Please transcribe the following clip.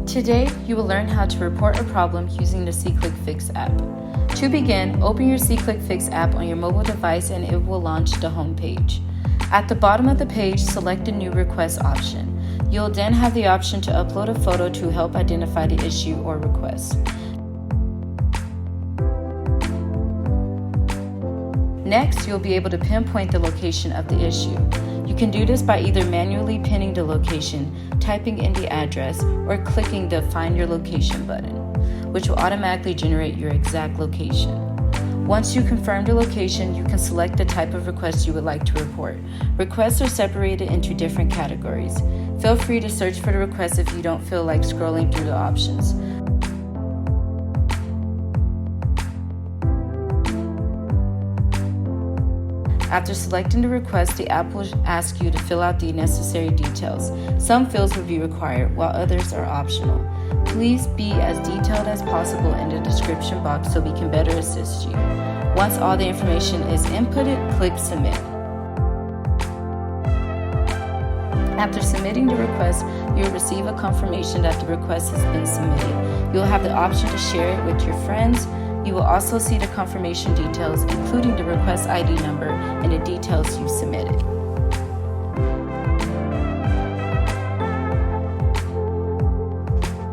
Today, you will learn how to report a problem using the SeeClickFix app. To begin, open your SeeClickFix app on your mobile device and it will launch the home page. At the bottom of the page, select the New Request option. You'll then have the option to upload a photo to help identify the issue or request. Next, you'll be able to pinpoint the location of the issue. You can do this by either manually pinning the location, typing in the address, or clicking the Find Your Location button, which will automatically generate your exact location. Once you confirm the location, you can select the type of request you would like to report. Requests are separated into different categories. Feel free to search for the request if you don't feel like scrolling through the options. After selecting the request, the app will ask you to fill out the necessary details. Some fields will be required, while others are optional. Please be as detailed as possible in the description box so we can better assist you. Once all the information is inputted, click Submit. After submitting the request, you'll receive a confirmation that the request has been submitted. You'll have the option to share it with your friends. You will also see the confirmation details, including the request ID number and the details you submitted.